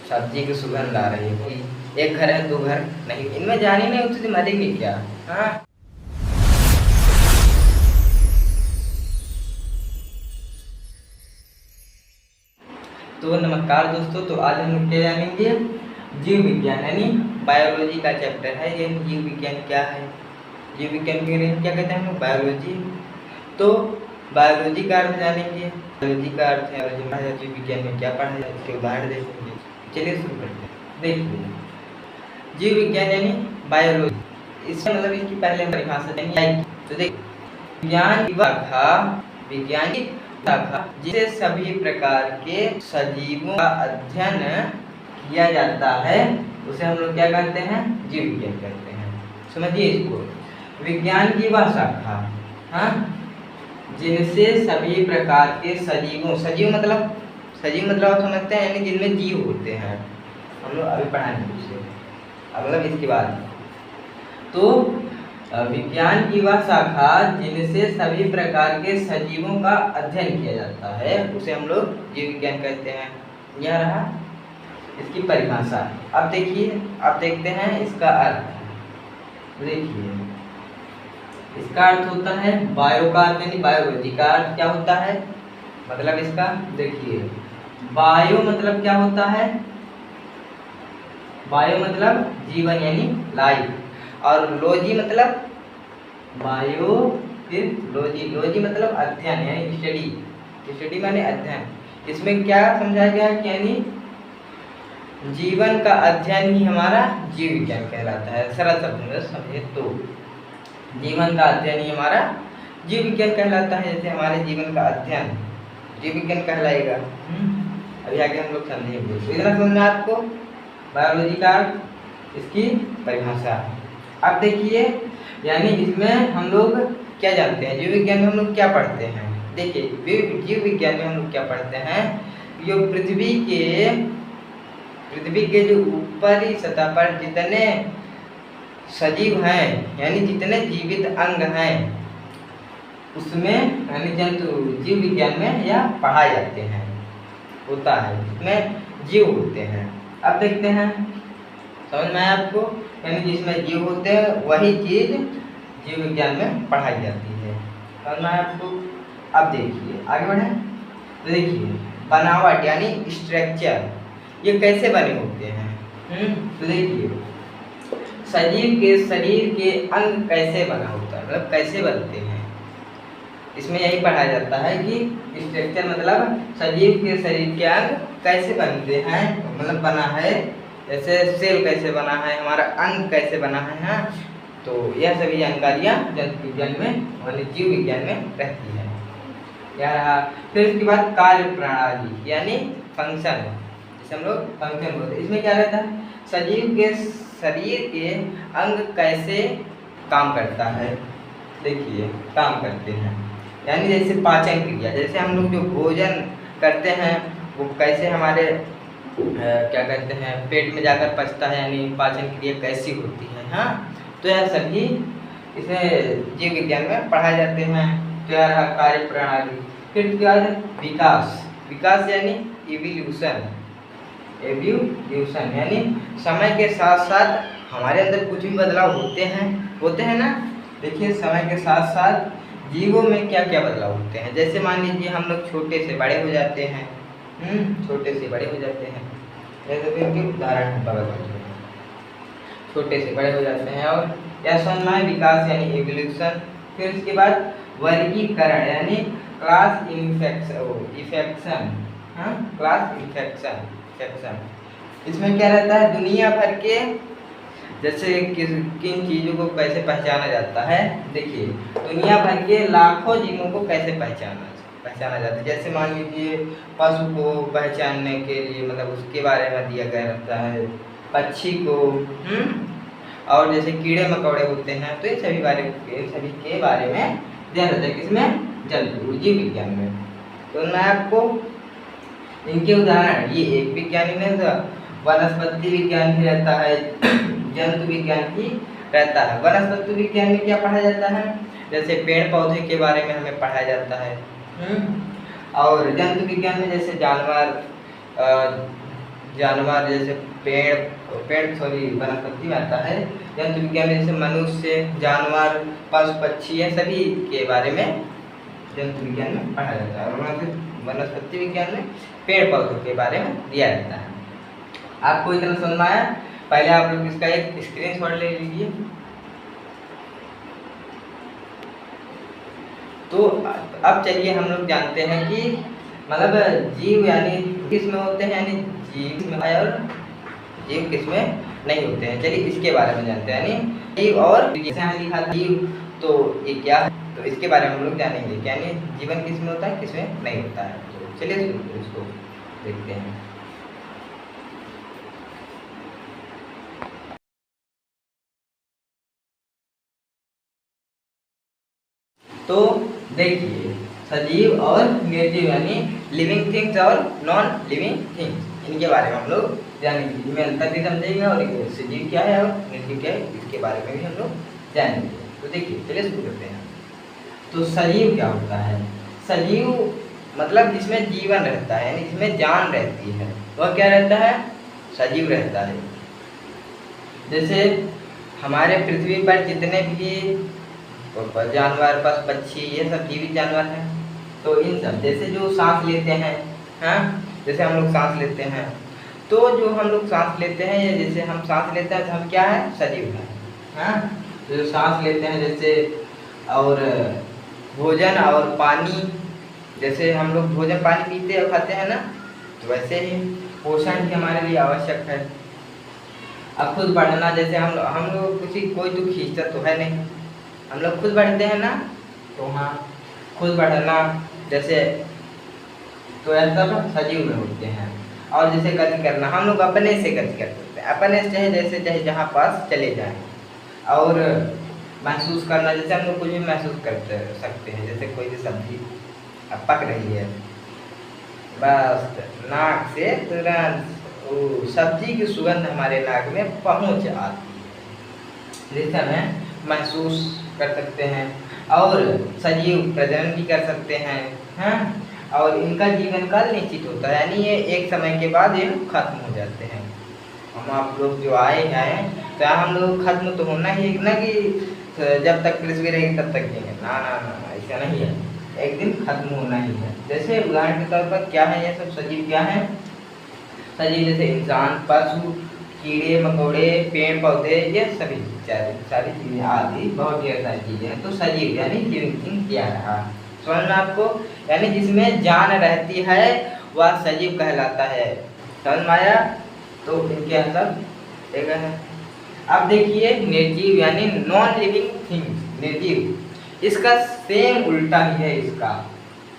सब्जी की सुगंध आ रही है कि एक घर है दो घर नहीं, इनमें जानी नहीं होती तो मरेंगे क्या। हाँ। तो नमस्कार दोस्तों, तो आज हम लोग क्या जानेंगे, जीव विज्ञान यानी बायोलॉजी का चैप्टर है। ये जीव विज्ञान क्या है, जीव विज्ञान के क्या कहते हैं हम लोग, बायोलॉजी। तो बायोलॉजी का अर्थ जानेंगे, बायोलॉजी का अर्थ है जीव विज्ञान में क्या पढ़ा जाए, इसके उदाहरण देखेंगे। चलिए शुरू करते हैं। देखिए, जीव विज्ञान यानी बायोलॉजी, इसका मतलब इसकी पहले परिभाषा देंगे। तो देखिए, विज्ञान की शाखा, विज्ञान की शाखा जिसे सभी प्रकार के सजीवों का अध्ययन किया जाता है, उसे हम लोग क्या कहते हैं, जीव विज्ञान कहते हैं। समझिए इसको, विज्ञान की वह शाखा, हाँ, जिनसे सभी प्रकार के सजीवों, सजीव मतलब आप समझते हैं, यानी जिनमें जीव होते हैं। हम लोग अभी पढ़ाएंगे उसे, मतलब इसके बाद। तो विज्ञान की वह शाखा जिनसे सभी प्रकार के सजीवों का अध्ययन किया जाता है, उसे हम लोग जीव विज्ञान कहते हैं। यह रहा इसकी परिभाषा। अब देखिए, अब देखते हैं इसका अर्थ। देखिए, इसका अर्थ होता है बायो का अर्थ यानी बायोलॉजी का अर्थ क्या होता है, मतलब इसका देखिए, बायो मतलब क्या होता है, बायो मतलब जीवन यानी लाइफ, और लॉजी मतलब बायो, फिर लॉजी, लॉजी मतलब अध्ययन यानी स्टडी, स्टडी माने अध्ययन। इसमें क्या समझाया गया है, यानी जीवन का अध्ययन ही हमारा जीव विज्ञान कहलाता है। सरल शब्द में समझे तो जीवन का अध्ययन ही हमारा जीव विज्ञान कहलाता है। जैसे हमारे जीवन का अध्ययन जीव विज्ञान कहलाएगा। अभी आगे हम लोग समझेंगे। तो इतना समझ में आपको बायोलॉजी का इसकी परिभाषा। अब देखिए, यानी इसमें हम लोग क्या जानते हैं, जीव विज्ञान में हम लोग क्या पढ़ते हैं। देखिए, जीव विज्ञान में हम लोग क्या पढ़ते हैं, जो पृथ्वी के जो ऊपरी सतह पर जितने सजीव हैं, यानी जितने जीवित अंग हैं, उसमें यानी जंतु जीव विज्ञान में यह पढ़ाए जाते हैं, होता है, इसमें जीव होते हैं। अब देखते हैं, समझ में आया आपको, यानी जिसमें जीव होते हैं वही चीज जीव विज्ञान में पढ़ाई जाती है। समझ में आया आपको। अब देखिए, आगे बढ़े। तो देखिए, बनावट यानी स्ट्रक्चर, ये कैसे बने होते हैं। तो देखिए, सजीव के शरीर के अंग कैसे बना होता है, मतलब कैसे बनते हैं, इसमें यही पढ़ाया जाता है कि स्ट्रक्चर मतलब सजीव के शरीर के अंग कैसे बनते हैं, मतलब बना है, जैसे सेल कैसे बना है, हमारा अंग कैसे बना है। तो यह सभी जानकारियाँ जंतु विज्ञान में यानी जीव विज्ञान में रहती है। क्या रहा, फिर उसके बाद कार्य प्रणाली यानी फंक्शन, जिसे हम लोग फंक्शन बोलते हैं। इसमें क्या रहता है, सजीव के शरीर के अंग कैसे काम करता है। देखिए, काम करते हैं यानी जैसे पाचन क्रिया, जैसे हम लोग जो भोजन करते हैं वो कैसे हमारे क्या कहते हैं पेट में जाकर पचता है, यानी पाचन क्रिया कैसी होती है। हाँ, तो यह सभी इसे जीव विज्ञान में पढ़ाए जाते हैं। तो यह रहा कार्य प्रणाली। फिर उसके बाद विकास, विकास यानी इवोल्यूशन, एवोल्यूशन यानी समय के साथ साथ हमारे अंदर कुछ भी बदलाव होते हैं ना। देखिए, समय के साथ साथ जीवों में क्या क्या बदलाव होते हैं। जैसे मान लीजिए हम लोग छोटे से बड़े हो जाते हैं, छोटे से बड़े हो जाते हैं, जैसे कि उनके उदाहरण है बगल में, छोटे से बड़े हो जाते हैं। और यह समझना है विकास यानी एवोल्यूशन। फिर उसके बाद वर्गीकरण यानी क्लास इफेक्शन, क्लास इफेक्शन। इसमें क्या रहता है, दुनिया भर के जैसे किन चीज़ों को कैसे पहचाना जाता है। देखिए, दुनिया भर के लाखों जीवों को कैसे पहचाना जाता है। जैसे मान लीजिए पशु को पहचानने के लिए मतलब उसके बारे में दिया गया रहता है, पक्षी को, और जैसे कीड़े मकोड़े होते हैं, तो ये सभी के बारे में दिया रहता है। किसमें, जंतु जीव विज्ञान में। तो मैं आपको इनके उदाहरण, ये एक विज्ञानी ने वनस्पति विज्ञान भी रहता है, जंतु विज्ञान भी रहता है। वनस्पति विज्ञान में क्या पढ़ा जाता है, जैसे पेड़ पौधे के बारे में हमें पढ़ाया जाता है। और जंतु विज्ञान में जैसे जानवर, जानवर जैसे पेड़ पेड़ सॉरी वनस्पति में आता है। जंतु विज्ञान में जैसे मनुष्य, जानवर, पशु पक्षी है सभी के बारे में जंतु विज्ञान में पढ़ा जाता है। और वनस्पति विज्ञान में पेड़ पौधों के बारे में दिया जाता है। आपको इतना समझ में आया? पहले आप लोग इसका एक स्क्रीनशॉट ले लीजिए। तो अब चलिए हम लोग जानते हैं कि मतलब जीव यानी किस में होते हैं, यानी जीव में और जीव किस में नहीं होते हैं। चलिए इसके बारे में जानते हैं। यानी जीव और जैसे यहाँ लिखा था जीव, तो ये क्या है, तो इसके बारे में हम लोग जानेंगे। यानी जीवन किस में होता है, किस में नहीं होता है। तो चलिए इसको देखते हैं। तो देखिए सजीव और निर्जीव यानी लिविंग थिंग्स और नॉन लिविंग थिंग्स, इनके बारे में हम लोग जानेंगे। इनमें अंतर भी समझेंगे और सजीव क्या है और निर्जीव क्या है इसके बारे में भी हम लोग जानेंगे। तो देखिए चलिए शुरू करते हैं। तो सजीव क्या होता है? सजीव मतलब जिसमें जीवन रहता है, यानी जिसमें जान रहती है, वह क्या रहता है? सजीव रहता है। जैसे हमारे पृथ्वी पर जितने भी जानवर, पशु पक्षी, ये सब जीवित जानवर हैं। तो इन सब जैसे जो सांस लेते हैं, हाँ, जैसे हम लोग सांस लेते हैं, तो जो हम लोग सांस लेते हैं, ये जैसे हम सांस लेते हैं तो हम क्या है? सजीव हैं, हाँ। तो जो सांस लेते हैं जैसे, और भोजन और पानी, जैसे हम लोग भोजन पानी पीते और खाते हैं ना, तो वैसे ही पोषण भी हमारे लिए आवश्यक है। अब खुद बढ़ना, जैसे हम लोग कोई तो खींचता तो है नहीं, हम लोग खुद बढ़ते हैं ना, तो हाँ खुद बढ़ना जैसे, तो ऐसा सब सजीव में होते हैं। और जैसे गति करना, हम लोग अपने से गति कर सकते हैं, अपने से जैसे चाहे जहाँ पास चले जाएं। और महसूस करना, जैसे हम लोग कुछ भी महसूस कर सकते हैं, जैसे कोई भी सब्जी अब पक रही है, बस नाक से तुरंत सब्जी की सुगंध हमारे नाक में पहुंच आती है, जैसे हमें महसूस कर सकते हैं। और सजीव प्रजनन भी कर सकते हैं, हाँ। और इनका जीवन काल निश्चित होता है, यानी ये एक समय के बाद ये खत्म हो जाते हैं। हम आप लोग जो आए हैं, तो हम लोग खत्म तो होना ही ना, कि जब तक पृथ्वी रहेगी तब तक जिएंगे, ना ना ना, ऐसा नहीं है, एक दिन खत्म होना ही है। जैसे उदाहरण के तौर पर क्या है, ये सब सजीव क्या है? सजीव जैसे इंसान, पशु, कीड़े मकोड़े, पेड़ पौधे, ये सभी सारी चीजें आदि बहुत ढेर सारी चीजें हैं। तो सजीव यानी लिविंग थिंग क्या रहा, समझ में आपको? यानी जिसमें जान रहती है वह सजीव कहलाता है। समझ में आया? तो इनके अंदर एक है। अब देखिए निर्जीव यानी नॉन लिविंग थिंग्स, निर्जीव, इसका सेम उल्टा ही है इसका,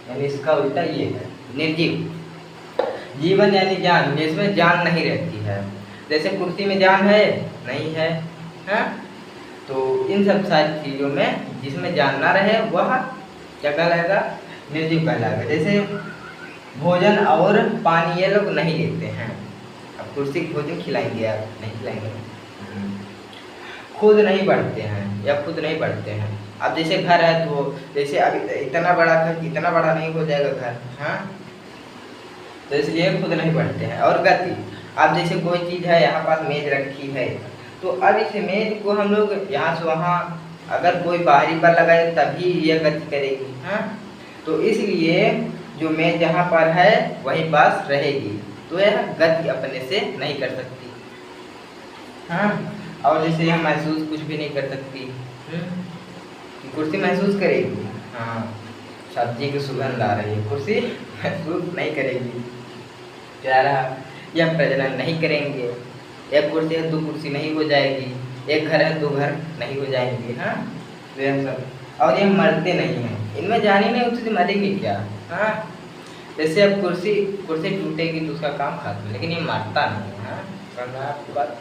यानी इसका उल्टा ये है निर्जीव। जीवन यानी जान, जिसमें जान नहीं रहती है, जैसे कुर्सी में जान है नहीं है, हाँ। तो इन सब सारी चीज़ों में जिसमें जान ना रहे वह क्या कहलाएगा? निर्जीव कहलाएगा। जैसे भोजन और पानी ये लोग नहीं लेते हैं। अब कुर्सी भोजन खिलाएंगे आप? नहीं खिलाएंगे। खुद नहीं बढ़ते हैं या खुद नहीं बढ़ते हैं। अब जैसे घर है, तो जैसे अभी इतना बड़ा घर, इतना बड़ा नहीं हो जाएगा घर, हाँ, तो इसलिए खुद नहीं बढ़ते हैं। और गति, अब जैसे कोई चीज़ है, यहाँ पास मेज रखी है, तो अब इस मेज को हम लोग यहाँ से वहाँ अगर कोई बाहरी पर लगाए तभी यह गति करेगी, हाँ। तो इसलिए जो मेज जहाँ पर है वहीं पास रहेगी, तो यह गति अपने से नहीं कर सकती, हाँ। और जैसे यह महसूस कुछ भी नहीं कर सकती, कुर्सी महसूस करेगी, हाँ, सब्जी की सुगंध आ रही है, कुर्सी महसूस नहीं करेगी। क्या रहा? यह प्रजनन नहीं करेंगे। एक कुर्सी है, दो कुर्सी नहीं हो जाएगी, एक घर है, दो घर नहीं हो जाएंगे, हाँ। तो यह सब, और ये मरते नहीं हैं, इनमें जान ही नहीं होती, मरेंगे क्या, हाँ। जैसे अब कुर्सी टूटेगी तो उसका काम खत्म, लेकिन ये मरता नहीं है, हाँ। समझ में आपकी बात?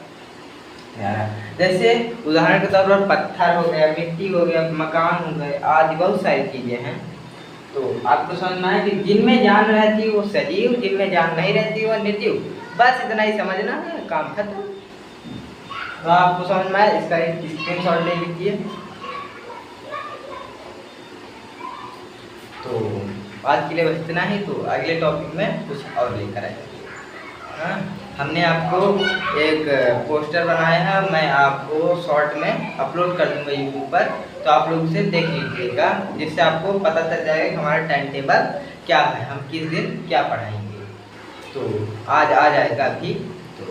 जैसे उदाहरण के तौर पर पत्थर हो गया, मिट्टी हो गया, मकान हो गए, आदि बहुत सारी चीजें हैं। तो आपको समझना है कि जिनमें जान रहती है वो सजीव, जिनमें जान नहीं रहती वो निर्जीव। बस इतना ही समझना है, काम खत्म। तो आपको समझ में आया? इसका एक स्क्रीनशॉट ले लीजिए। तो आज के लिए बस इतना ही। तो अगले टॉपिक में कुछ और लेकर आएंगे, हाँ। हमने आपको एक पोस्टर बनाया है, मैं आपको शॉर्ट में अपलोड कर दूंगा यूट्यूब पर, तो आप लोग उसे देख लीजिएगा, जिससे आपको पता चल जाएगा कि हमारा टाइम टेबल क्या है, हम किस दिन क्या पढ़ाएंगे। तो आज आ जाएगा अभी। तो